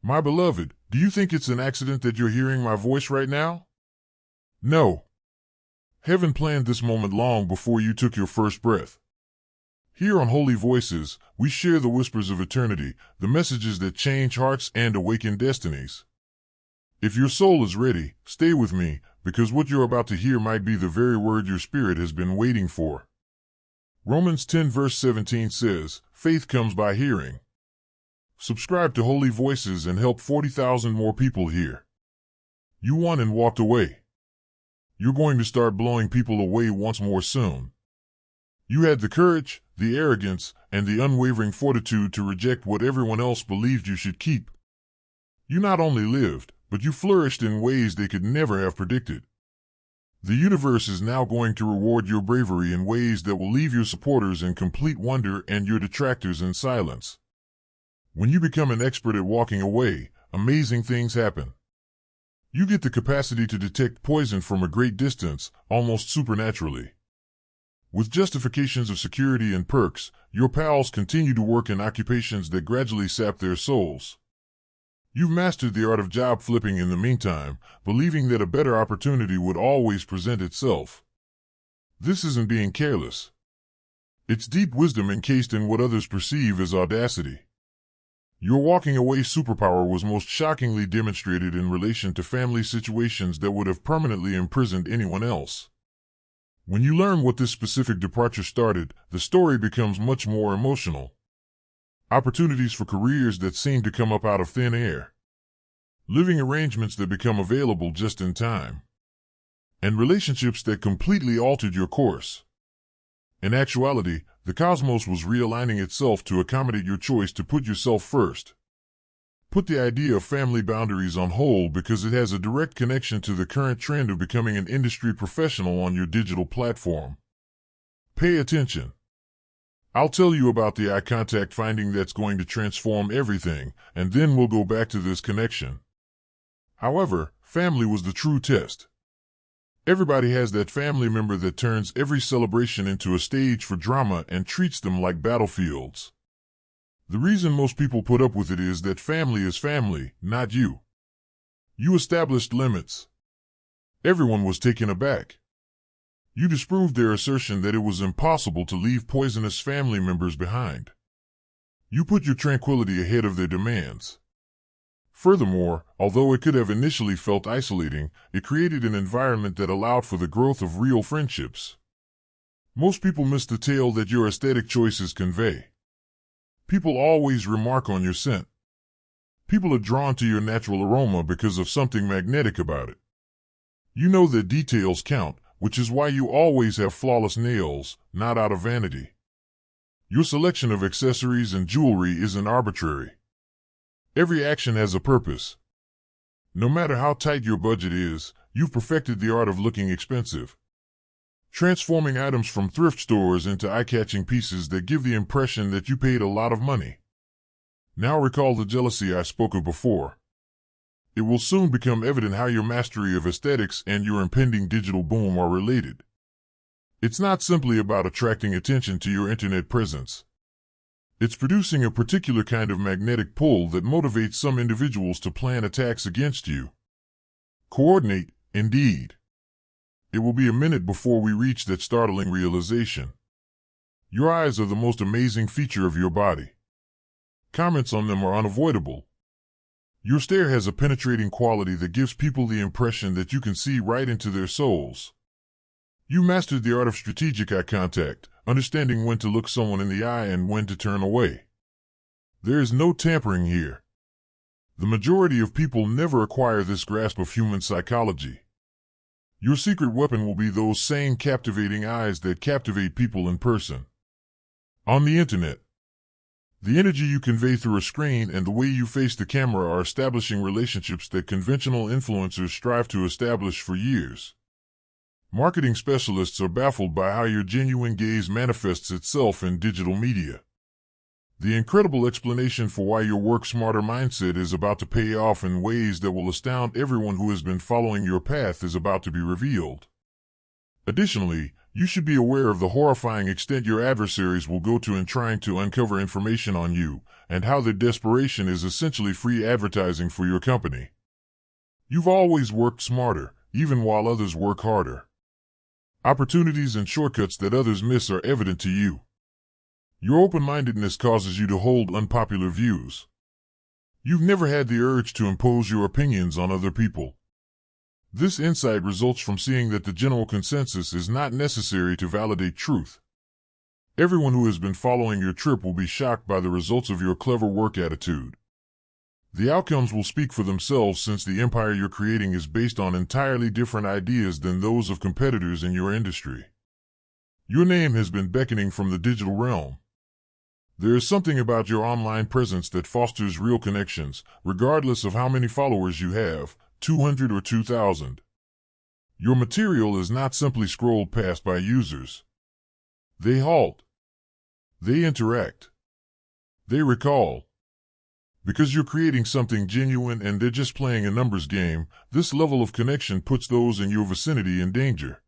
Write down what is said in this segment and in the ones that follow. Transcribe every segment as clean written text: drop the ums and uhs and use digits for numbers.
My beloved, do you think it's an accident that you're hearing my voice right now? No. Heaven planned this moment long before you took your first breath. Here on Holy Voices, we share the whispers of eternity, the messages that change hearts and awaken destinies. If your soul is ready, stay with me, because what you're about to hear might be the very word your spirit has been waiting for. Romans 10 verse 17 says, "Faith comes by hearing." Subscribe to Holy Voices and help 40,000 more people hear. You won and walked away. You're going to start blowing people away once more soon. You had the courage, the arrogance, and the unwavering fortitude to reject what everyone else believed you should keep. You not only lived, but you flourished in ways they could never have predicted. The universe is now going to reward your bravery in ways that will leave your supporters in complete wonder and your detractors in silence. When you become an expert at walking away, amazing things happen. You get the capacity to detect poison from a great distance, almost supernaturally. With justifications of security and perks, your pals continue to work in occupations that gradually sap their souls. You've mastered the art of job flipping in the meantime, believing that a better opportunity would always present itself. This isn't being careless. It's deep wisdom encased in what others perceive as audacity. Your walking away superpower was most shockingly demonstrated in relation to family situations that would have permanently imprisoned anyone else. When you learn what this specific departure started, the story becomes much more emotional. Opportunities for careers that seem to come up out of thin air. Living arrangements that become available just in time. And relationships that completely altered your course. In actuality, the cosmos was realigning itself to accommodate your choice to put yourself first. Put the idea of family boundaries on hold because it has a direct connection to the current trend of becoming an industry professional on your digital platform. Pay attention. I'll tell you about the eye contact finding that's going to transform everything, and then we'll go back to this connection. However, family was the true test. Everybody has that family member that turns every celebration into a stage for drama and treats them like battlefields. The reason most people put up with it is that family is family, not you. You established limits. Everyone was taken aback. You disproved their assertion that it was impossible to leave poisonous family members behind. You put your tranquility ahead of their demands. Furthermore, although it could have initially felt isolating, it created an environment that allowed for the growth of real friendships. Most people miss the tale that your aesthetic choices convey. People always remark on your scent. People are drawn to your natural aroma because of something magnetic about it. You know that details count, which is why you always have flawless nails, not out of vanity. Your selection of accessories and jewelry isn't arbitrary. Every action has a purpose. No matter how tight your budget is, you've perfected the art of looking expensive. Transforming items from thrift stores into eye-catching pieces that give the impression that you paid a lot of money. Now recall the jealousy I spoke of before. It will soon become evident how your mastery of aesthetics and your impending digital boom are related. It's not simply about attracting attention to your internet presence. It's producing a particular kind of magnetic pull that motivates some individuals to plan attacks against you. Coordinate, indeed. It will be a minute before we reach that startling realization. Your eyes are the most amazing feature of your body. Comments on them are unavoidable. Your stare has a penetrating quality that gives people the impression that you can see right into their souls. You mastered the art of strategic eye contact, understanding when to look someone in the eye and when to turn away. There is no tampering here. The majority of people never acquire this grasp of human psychology. Your secret weapon will be those same captivating eyes that captivate people in person. On the internet, the energy you convey through a screen and the way you face the camera are establishing relationships that conventional influencers strive to establish for years. Marketing specialists are baffled by how your genuine gaze manifests itself in digital media. The incredible explanation for why your work smarter mindset is about to pay off in ways that will astound everyone who has been following your path is about to be revealed. Additionally, You should be aware of the horrifying extent your adversaries will go to in trying to uncover information on you, and how their desperation is essentially free advertising for your company. You've always worked smarter, even while others work harder. Opportunities and shortcuts that others miss are evident to you. Your open-mindedness causes you to hold unpopular views. You've never had the urge to impose your opinions on other people. This insight results from seeing that the general consensus is not necessary to validate truth. Everyone who has been following your trip will be shocked by the results of your clever work attitude. The outcomes will speak for themselves, since the empire you're creating is based on entirely different ideas than those of competitors in your industry. Your name has been beckoning from the digital realm. There is something about your online presence that fosters real connections, regardless of how many followers you have, 200 or 2,000. Your material is not simply scrolled past by users. They halt. They interact. They recall. Because you're creating something genuine and they're just playing a numbers game, this level of connection puts those in your vicinity in danger.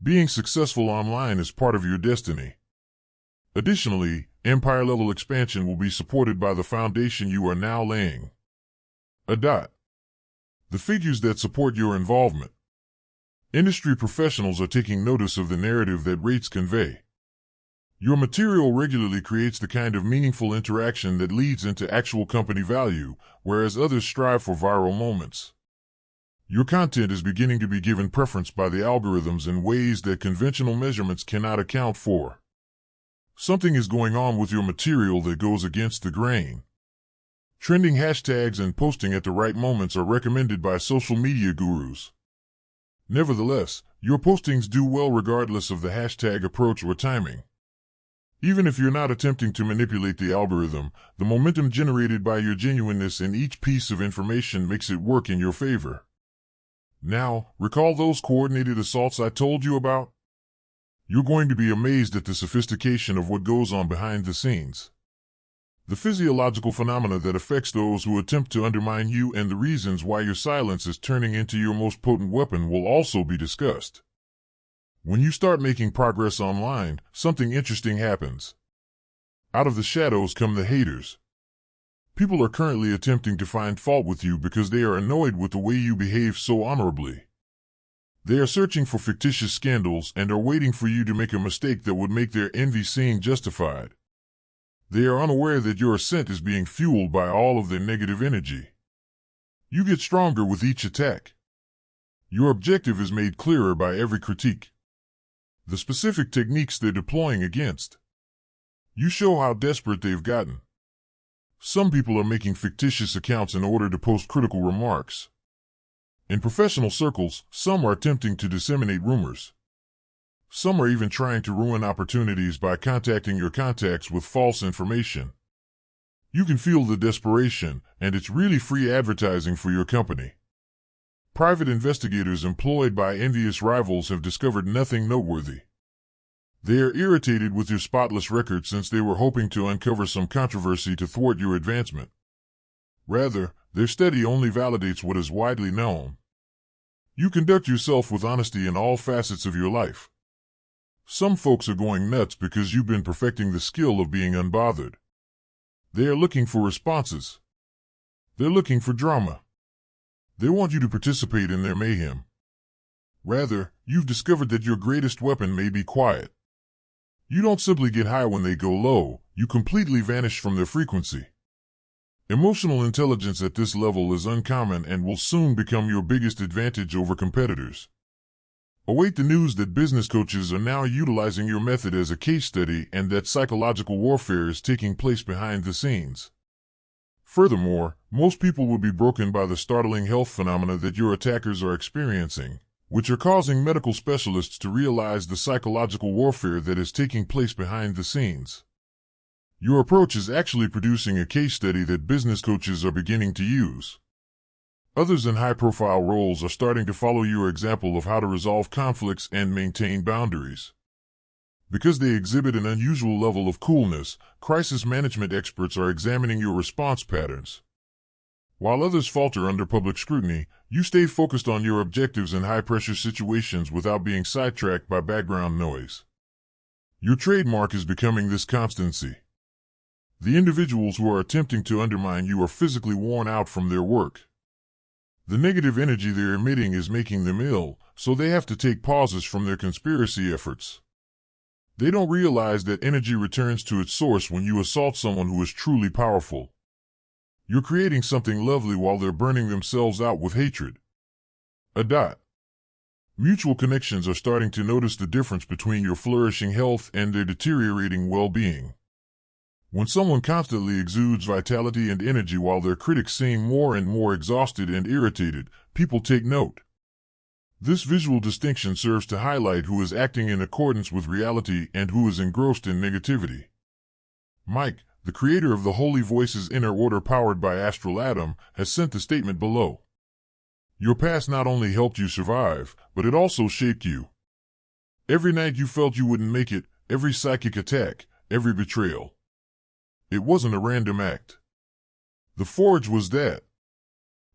Being successful online is part of your destiny. Additionally, empire-level expansion will be supported by the foundation you are now laying. The figures that support your involvement. Industry professionals are taking notice of the narrative that rates convey. Your material regularly creates the kind of meaningful interaction that leads into actual company value, whereas others strive for viral moments. Your content is beginning to be given preference by the algorithms in ways that conventional measurements cannot account for. Something is going on with your material that goes against the grain. Trending hashtags and posting at the right moments are recommended by social media gurus. Nevertheless, your postings do well regardless of the hashtag approach or timing. Even if you're not attempting to manipulate the algorithm, the momentum generated by your genuineness in each piece of information makes it work in your favor. Now, recall those coordinated assaults I told you about? You're going to be amazed at the sophistication of what goes on behind the scenes. The physiological phenomena that affects those who attempt to undermine you and the reasons why your silence is turning into your most potent weapon will also be discussed. When you start making progress online, something interesting happens. Out of the shadows come the haters. People are currently attempting to find fault with you because they are annoyed with the way you behave so honorably. They are searching for fictitious scandals and are waiting for you to make a mistake that would make their envy seem justified. They are unaware that your ascent is being fueled by all of their negative energy. You get stronger with each attack. Your objective is made clearer by every critique. The specific techniques they're deploying against. You show how desperate they've gotten. Some people are making fictitious accounts in order to post critical remarks. In professional circles, some are attempting to disseminate rumors. Some are even trying to ruin opportunities by contacting your contacts with false information. You can feel the desperation, and it's really free advertising for your company. Private investigators employed by envious rivals have discovered nothing noteworthy. They are irritated with your spotless record since they were hoping to uncover some controversy to thwart your advancement. Rather, their study only validates what is widely known. You conduct yourself with honesty in all facets of your life. Some folks are going nuts because you've been perfecting the skill of being unbothered. They are looking for responses. They're looking for drama. They want you to participate in their mayhem. Rather, you've discovered that your greatest weapon may be quiet. You don't simply get high when they go low, you completely vanish from their frequency. Emotional intelligence at this level is uncommon and will soon become your biggest advantage over competitors. Await the news that business coaches are now utilizing your method as a case study and that psychological warfare is taking place behind the scenes. Furthermore, most people will be broken by the startling health phenomena that your attackers are experiencing, which are causing medical specialists to realize the psychological warfare that is taking place behind the scenes. Your approach is actually producing a case study that business coaches are beginning to use. Others in high-profile roles are starting to follow your example of how to resolve conflicts and maintain boundaries. Because they exhibit an unusual level of coolness, crisis management experts are examining your response patterns. While others falter under public scrutiny, you stay focused on your objectives in high-pressure situations without being sidetracked by background noise. Your trademark is becoming this constancy. The individuals who are attempting to undermine you are physically worn out from their work. The negative energy they're emitting is making them ill, so they have to take pauses from their conspiracy efforts. They don't realize that energy returns to its source when you assault someone who is truly powerful. You're creating something lovely while they're burning themselves out with hatred. Mutual connections are starting to notice the difference between your flourishing health and their deteriorating well-being. When someone constantly exudes vitality and energy while their critics seem more and more exhausted and irritated, people take note. This visual distinction serves to highlight who is acting in accordance with reality and who is engrossed in negativity. Mike, the creator of the Holy Voices Inner Order powered by Astral Adam, has sent the statement below. Your past not only helped you survive, but it also shaped you. Every night you felt you wouldn't make it, every psychic attack, every betrayal. It wasn't a random act. The forge was that.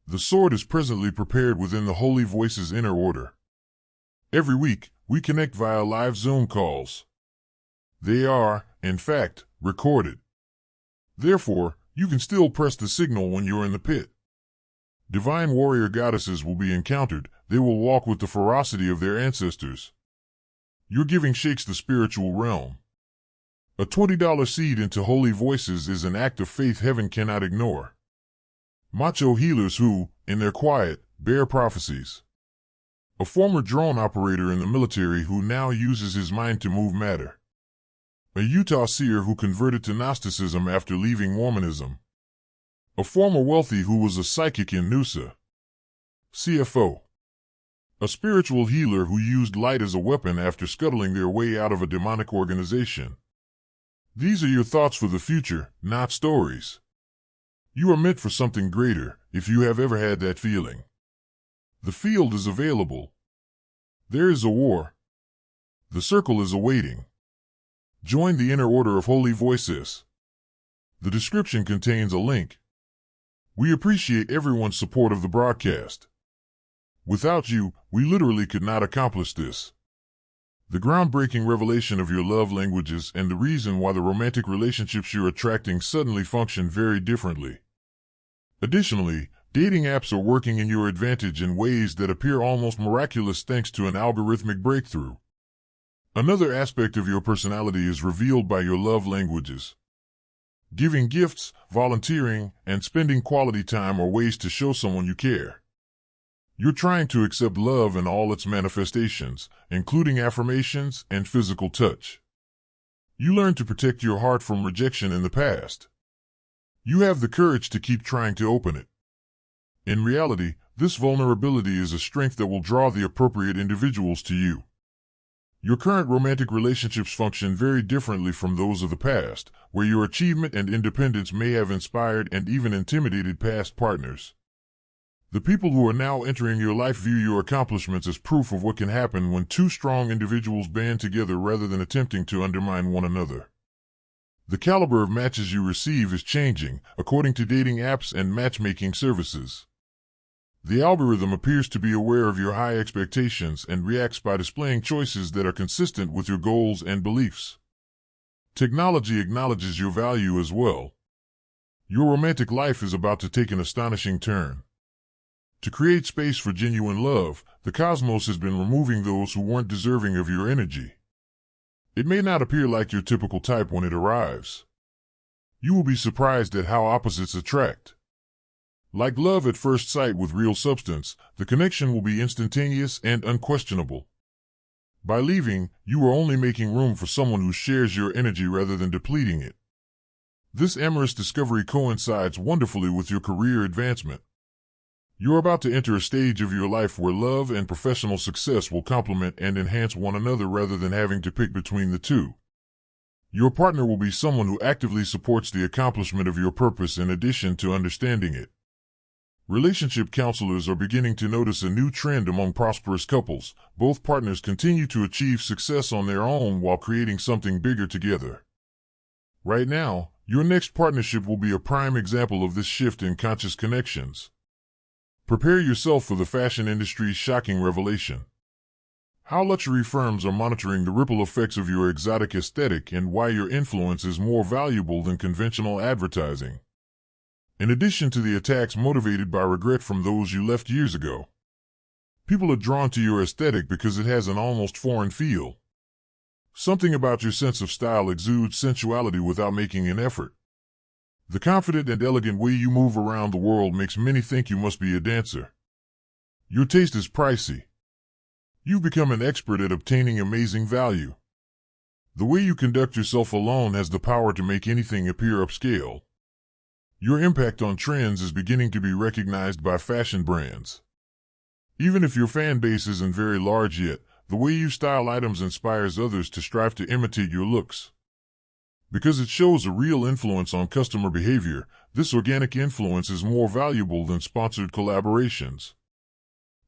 The sword is presently prepared within the Holy Voices Inner Order. Every week, we connect via live Zoom calls. They are, in fact, recorded. Therefore, you can still press the signal when you're in the pit. Divine warrior goddesses will be encountered. They will walk with the ferocity of their ancestors. Your giving shakes the spiritual realm. A $20 seed into Holy Voices is an act of faith heaven cannot ignore. Macho healers who, in their quiet, bear prophecies. A former drone operator in the military who now uses his mind to move matter. A Utah seer who converted to Gnosticism after leaving Mormonism. A former wealthy who was a psychic in Noosa. CFO. A spiritual healer who used light as a weapon after scuttling their way out of a demonic organization. These are your thoughts for the future, not stories. You are meant for something greater, if you have ever had that feeling. The field is available. There is a war. The circle is awaiting. Join the Inner Order of Holy Voices. The description contains a link. We appreciate everyone's support of the broadcast. Without you, we literally could not accomplish this. The groundbreaking revelation of your love languages and the reason why the romantic relationships you're attracting suddenly function very differently. Additionally, dating apps are working in your advantage in ways that appear almost miraculous thanks to an algorithmic breakthrough. Another aspect of your personality is revealed by your love languages. Giving gifts, volunteering, and spending quality time are ways to show someone you care. You're trying to accept love in all its manifestations, including affirmations and physical touch. You learned to protect your heart from rejection in the past. You have the courage to keep trying to open it. In reality, this vulnerability is a strength that will draw the appropriate individuals to you. Your current romantic relationships function very differently from those of the past, where your achievement and independence may have inspired and even intimidated past partners. The people who are now entering your life view your accomplishments as proof of what can happen when two strong individuals band together rather than attempting to undermine one another. The caliber of matches you receive is changing, according to dating apps and matchmaking services. The algorithm appears to be aware of your high expectations and reacts by displaying choices that are consistent with your goals and beliefs. Technology acknowledges your value as well. Your romantic life is about to take an astonishing turn. To create space for genuine love, the cosmos has been removing those who weren't deserving of your energy. It may not appear like your typical type when it arrives. You will be surprised at how opposites attract. Like love at first sight with real substance, the connection will be instantaneous and unquestionable. By leaving, you are only making room for someone who shares your energy rather than depleting it. This amorous discovery coincides wonderfully with your career advancement. You're about to enter a stage of your life where love and professional success will complement and enhance one another rather than having to pick between the two. Your partner will be someone who actively supports the accomplishment of your purpose in addition to understanding it. Relationship counselors are beginning to notice a new trend among prosperous couples. Both partners continue to achieve success on their own while creating something bigger together. Right now, your next partnership will be a prime example of this shift in conscious connections. Prepare yourself for the fashion industry's shocking revelation. How luxury firms are monitoring the ripple effects of your exotic aesthetic and why your influence is more valuable than conventional advertising. In addition to the attacks motivated by regret from those you left years ago, people are drawn to your aesthetic because it has an almost foreign feel. Something about your sense of style exudes sensuality without making an effort. The confident and elegant way you move around the world makes many think you must be a dancer. Your taste is pricey. You've become an expert at obtaining amazing value. The way you conduct yourself alone has the power to make anything appear upscale. Your impact on trends is beginning to be recognized by fashion brands. Even if your fan base isn't very large yet, the way you style items inspires others to strive to imitate your looks. Because it shows a real influence on customer behavior, this organic influence is more valuable than sponsored collaborations.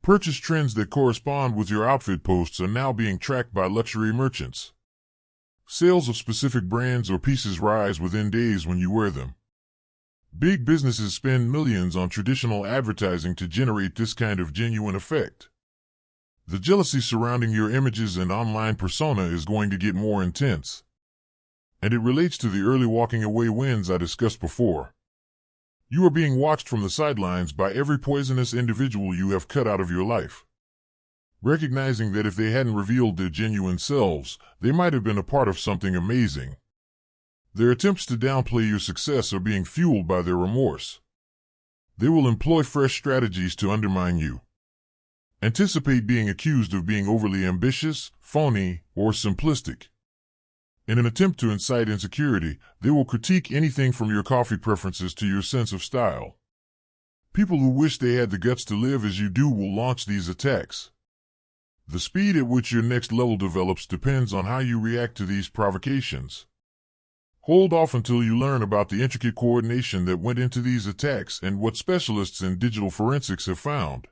Purchase trends that correspond with your outfit posts are now being tracked by luxury merchants. Sales of specific brands or pieces rise within days when you wear them. Big businesses spend millions on traditional advertising to generate this kind of genuine effect. The jealousy surrounding your images and online persona is going to get more intense. And it relates to the early walking away wins I discussed before. You are being watched from the sidelines by every poisonous individual you have cut out of your life. Recognizing that if they hadn't revealed their genuine selves, they might have been a part of something amazing. Their attempts to downplay your success are being fueled by their remorse. They will employ fresh strategies to undermine you. Anticipate being accused of being overly ambitious, phony, or simplistic. In an attempt to incite insecurity, they will critique anything from your coffee preferences to your sense of style. People who wish they had the guts to live as you do will launch these attacks. The speed at which your next level develops depends on how you react to these provocations. Hold off until you learn about the intricate coordination that went into these attacks and what specialists in digital forensics have found.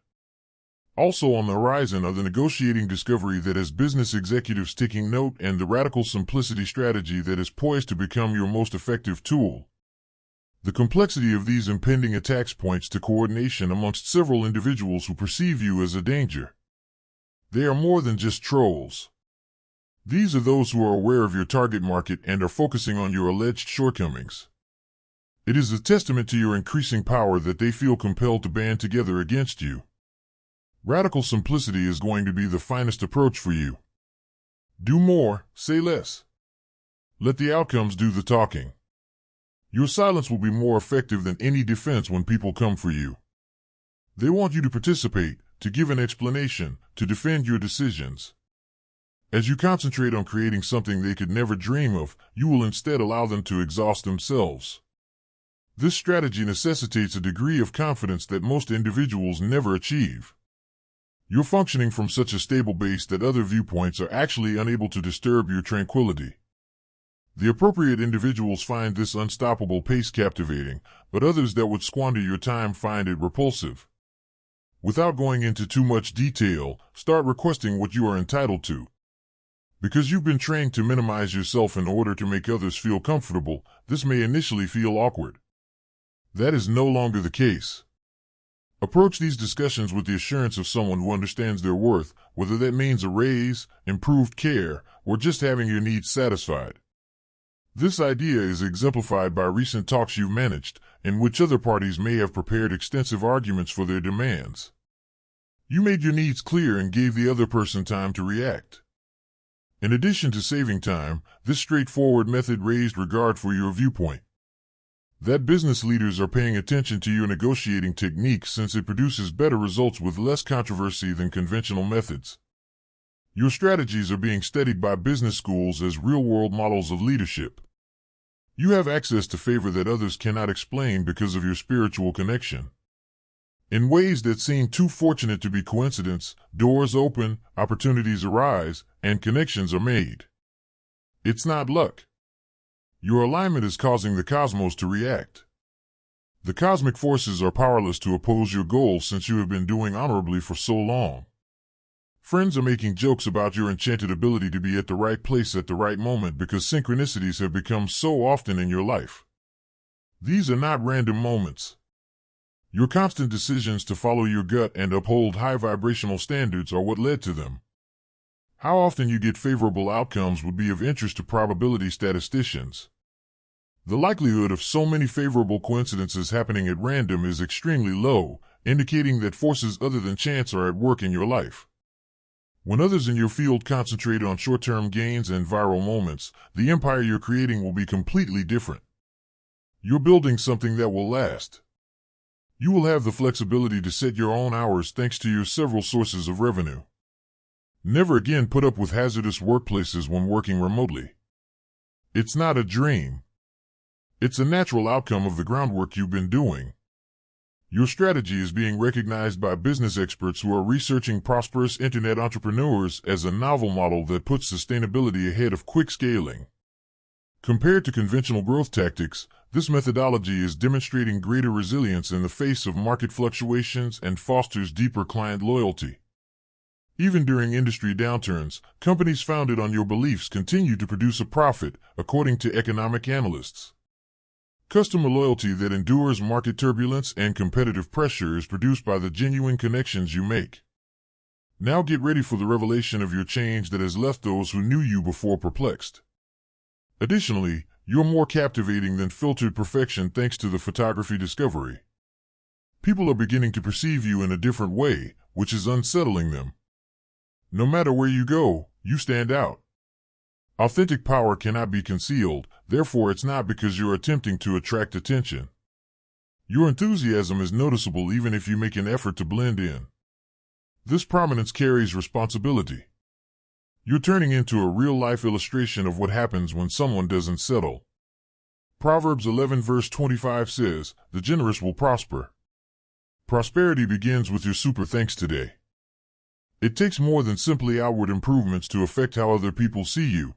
Also on the horizon are the negotiating discovery that has business executives taking note and the radical simplicity strategy that is poised to become your most effective tool. The complexity of these impending attacks points to coordination amongst several individuals who perceive you as a danger. They are more than just trolls. These are those who are aware of your target market and are focusing on your alleged shortcomings. It is a testament to your increasing power that they feel compelled to band together against you. Radical simplicity is going to be the finest approach for you. Do more, say less. Let the outcomes do the talking. Your silence will be more effective than any defense when people come for you. They want you to participate, to give an explanation, to defend your decisions. As you concentrate on creating something they could never dream of, you will instead allow them to exhaust themselves. This strategy necessitates a degree of confidence that most individuals never achieve. You're functioning from such a stable base that other viewpoints are actually unable to disturb your tranquility. The appropriate individuals find this unstoppable pace captivating, but others that would squander your time find it repulsive. Without going into too much detail, start requesting what you are entitled to. Because you've been trained to minimize yourself in order to make others feel comfortable, this may initially feel awkward. That is no longer the case. Approach these discussions with the assurance of someone who understands their worth, whether that means a raise, improved care, or just having your needs satisfied. This idea is exemplified by recent talks you've managed, in which other parties may have prepared extensive arguments for their demands. You made your needs clear and gave the other person time to react. In addition to saving time, this straightforward method raised regard for your viewpoint. That business leaders are paying attention to your negotiating technique since it produces better results with less controversy than conventional methods. Your strategies are being studied by business schools as real-world models of leadership. You have access to favor that others cannot explain because of your spiritual connection. In ways that seem too fortunate to be coincidence, doors open, opportunities arise, and connections are made. It's not luck. Your alignment is causing the cosmos to react. The cosmic forces are powerless to oppose your goals since you have been doing honorably for so long. Friends are making jokes about your enchanted ability to be at the right place at the right moment because synchronicities have become so often in your life. These are not random moments. Your constant decisions to follow your gut and uphold high vibrational standards are what led to them. How often you get favorable outcomes would be of interest to probability statisticians. The likelihood of so many favorable coincidences happening at random is extremely low, indicating that forces other than chance are at work in your life. When others in your field concentrate on short-term gains and viral moments, the empire you're creating will be completely different. You're building something that will last. You will have the flexibility to set your own hours thanks to your several sources of revenue. Never again put up with hazardous workplaces when working remotely. It's not a dream. It's a natural outcome of the groundwork you've been doing. Your strategy is being recognized by business experts who are researching prosperous internet entrepreneurs as a novel model that puts sustainability ahead of quick scaling. Compared to conventional growth tactics, this methodology is demonstrating greater resilience in the face of market fluctuations and fosters deeper client loyalty. Even during industry downturns, companies founded on your beliefs continue to produce a profit, according to economic analysts. Customer loyalty that endures market turbulence and competitive pressure is produced by the genuine connections you make. Now get ready for the revelation of your change that has left those who knew you before perplexed. Additionally, you're more captivating than filtered perfection thanks to the photography discovery. People are beginning to perceive you in a different way, which is unsettling them. No matter where you go, you stand out. Authentic power cannot be concealed, therefore it's not because you're attempting to attract attention. Your enthusiasm is noticeable even if you make an effort to blend in. This prominence carries responsibility. You're turning into a real-life illustration of what happens when someone doesn't settle. Proverbs 11 verse 25 says, "The generous will prosper." Prosperity begins with your super thanks today. It takes more than simply outward improvements to affect how other people see you.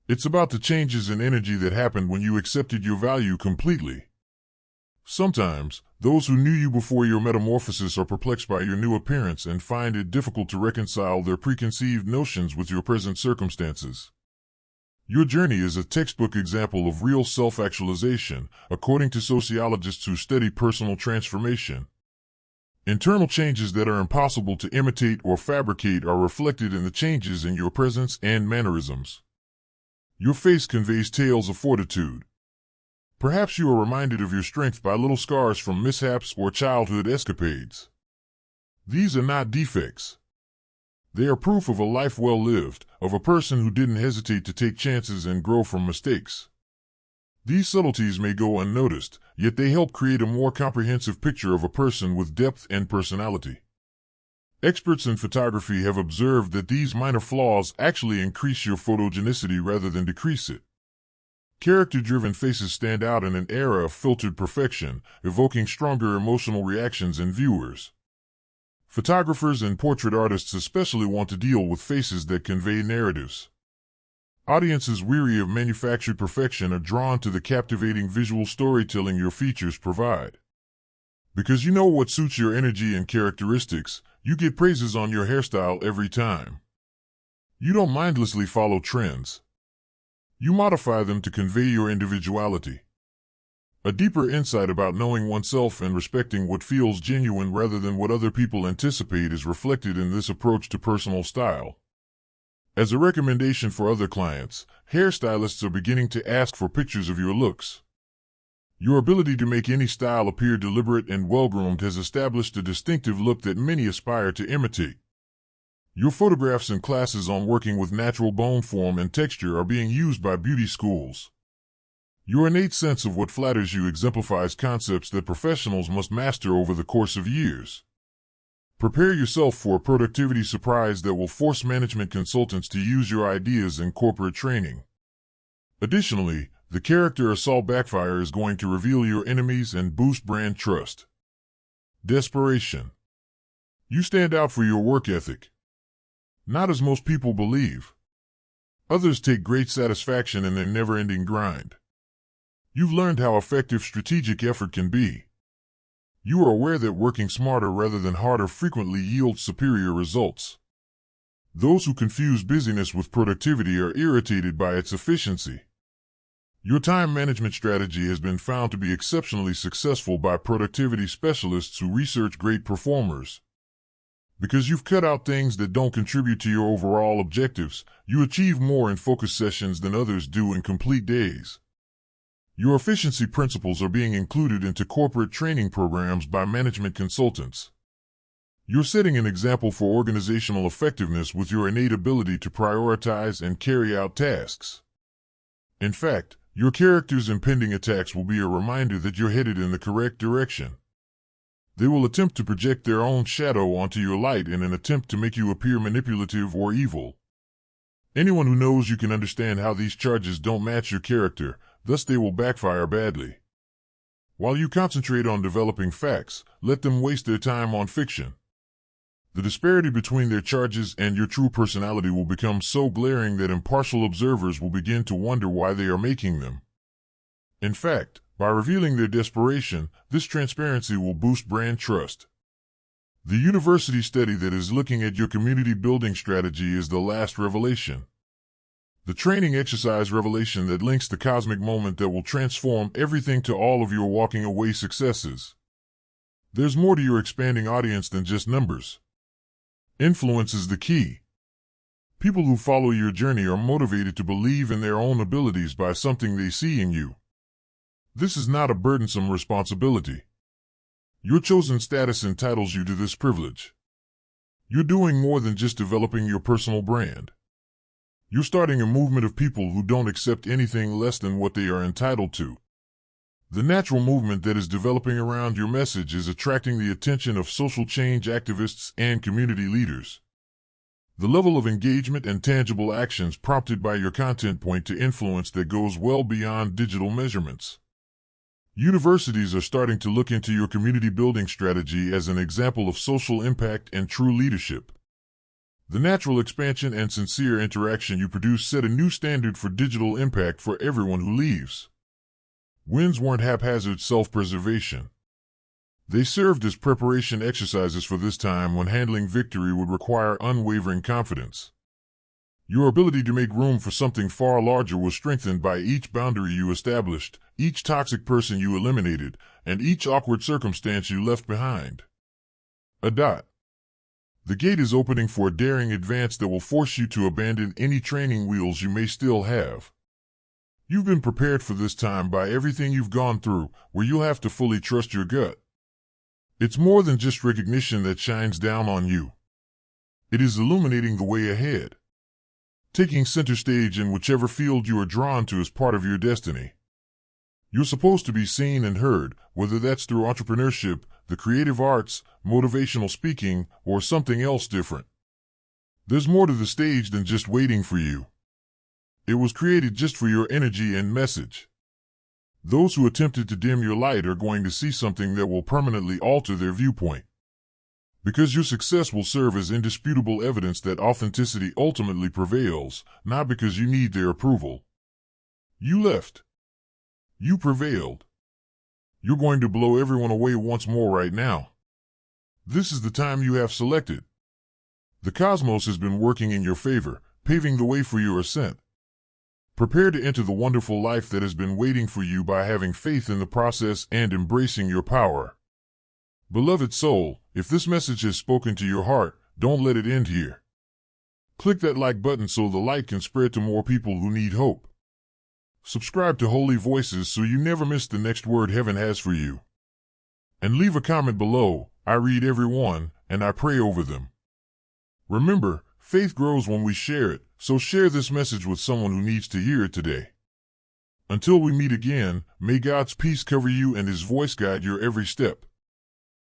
It's about the changes in energy that happened when you accepted your value completely. Sometimes, those who knew you before your metamorphosis are perplexed by your new appearance and find it difficult to reconcile their preconceived notions with your present circumstances. Your journey is a textbook example of real self-actualization, according to sociologists who study personal transformation. Internal changes that are impossible to imitate or fabricate are reflected in the changes in your presence and mannerisms. Your face conveys tales of fortitude. Perhaps you are reminded of your strength by little scars from mishaps or childhood escapades. These are not defects. They are proof of a life well lived, of a person who didn't hesitate to take chances and grow from mistakes. These subtleties may go unnoticed, yet they help create a more comprehensive picture of a person with depth and personality. Experts in photography have observed that these minor flaws actually increase your photogenicity rather than decrease it. Character-driven faces stand out in an era of filtered perfection, evoking stronger emotional reactions in viewers. Photographers and portrait artists especially want to deal with faces that convey narratives. Audiences weary of manufactured perfection are drawn to the captivating visual storytelling your features provide. Because you know what suits your energy and characteristics, you get praises on your hairstyle every time. You don't mindlessly follow trends. You modify them to convey your individuality. A deeper insight about knowing oneself and respecting what feels genuine rather than what other people anticipate is reflected in this approach to personal style. As a recommendation for other clients, hairstylists are beginning to ask for pictures of your looks. Your ability to make any style appear deliberate and well-groomed has established a distinctive look that many aspire to imitate. Your photographs and classes on working with natural bone form and texture are being used by beauty schools. Your innate sense of what flatters you exemplifies concepts that professionals must master over the course of years. Prepare yourself for a productivity surprise that will force management consultants to use your ideas in corporate training. Additionally, the character assault backfire is going to reveal your enemies and boost brand trust. Desperation. You stand out for your work ethic. Not as most people believe. Others take great satisfaction in their never-ending grind. You've learned how effective strategic effort can be. You are aware that working smarter rather than harder frequently yields superior results. Those who confuse busyness with productivity are irritated by its efficiency. Your time management strategy has been found to be exceptionally successful by productivity specialists who research great performers. Because you've cut out things that don't contribute to your overall objectives, you achieve more in focus sessions than others do in complete days. Your efficiency principles are being included into corporate training programs by management consultants. You're setting an example for organizational effectiveness with your innate ability to prioritize and carry out tasks. In fact, your character's impending attacks will be a reminder that you're headed in the correct direction. They will attempt to project their own shadow onto your light in an attempt to make you appear manipulative or evil. Anyone who knows you can understand how these charges don't match your character, thus they will backfire badly. While you concentrate on developing facts, let them waste their time on fiction. The disparity between their charges and your true personality will become so glaring that impartial observers will begin to wonder why they are making them. In fact, by revealing their desperation, this transparency will boost brand trust. The university study that is looking at your community building strategy is the last revelation. The training exercise revelation that links the cosmic moment that will transform everything to all of your walking away successes. There's more to your expanding audience than just numbers. Influence is the key. People who follow your journey are motivated to believe in their own abilities by something they see in you. This is not a burdensome responsibility. Your chosen status entitles you to this privilege. You're doing more than just developing your personal brand. You're starting a movement of people who don't accept anything less than what they are entitled to. The natural movement that is developing around your message is attracting the attention of social change activists and community leaders. The level of engagement and tangible actions prompted by your content point to influence that goes well beyond digital measurements. Universities are starting to look into your community building strategy as an example of social impact and true leadership. The natural expansion and sincere interaction you produce set a new standard for digital impact for everyone who leaves. Wins weren't haphazard self-preservation. They served as preparation exercises for this time when handling victory would require unwavering confidence. Your ability to make room for something far larger was strengthened by each boundary you established, each toxic person you eliminated, and each awkward circumstance you left behind. The gate is opening for a daring advance that will force you to abandon any training wheels you may still have. You've been prepared for this time by everything you've gone through, where you'll have to fully trust your gut. It's more than just recognition that shines down on you. It is illuminating the way ahead. Taking center stage in whichever field you are drawn to is part of your destiny. You're supposed to be seen and heard, whether that's through entrepreneurship, the creative arts, motivational speaking, or something else different. There's more to the stage than just waiting for you. It was created just for your energy and message. Those who attempted to dim your light are going to see something that will permanently alter their viewpoint. Because your success will serve as indisputable evidence that authenticity ultimately prevails, not because you need their approval. You left. You prevailed. You're going to blow everyone away once more right now. This is the time you have selected. The cosmos has been working in your favor, paving the way for your ascent. Prepare to enter the wonderful life that has been waiting for you by having faith in the process and embracing your power. Beloved soul, if this message has spoken to your heart, don't let it end here. Click that like button so the light can spread to more people who need hope. Subscribe to Holy Voices so you never miss the next word heaven has for you. And leave a comment below. I read every one, and I pray over them. Remember, faith grows when we share it, so share this message with someone who needs to hear it today. Until we meet again, may God's peace cover you and His voice guide your every step.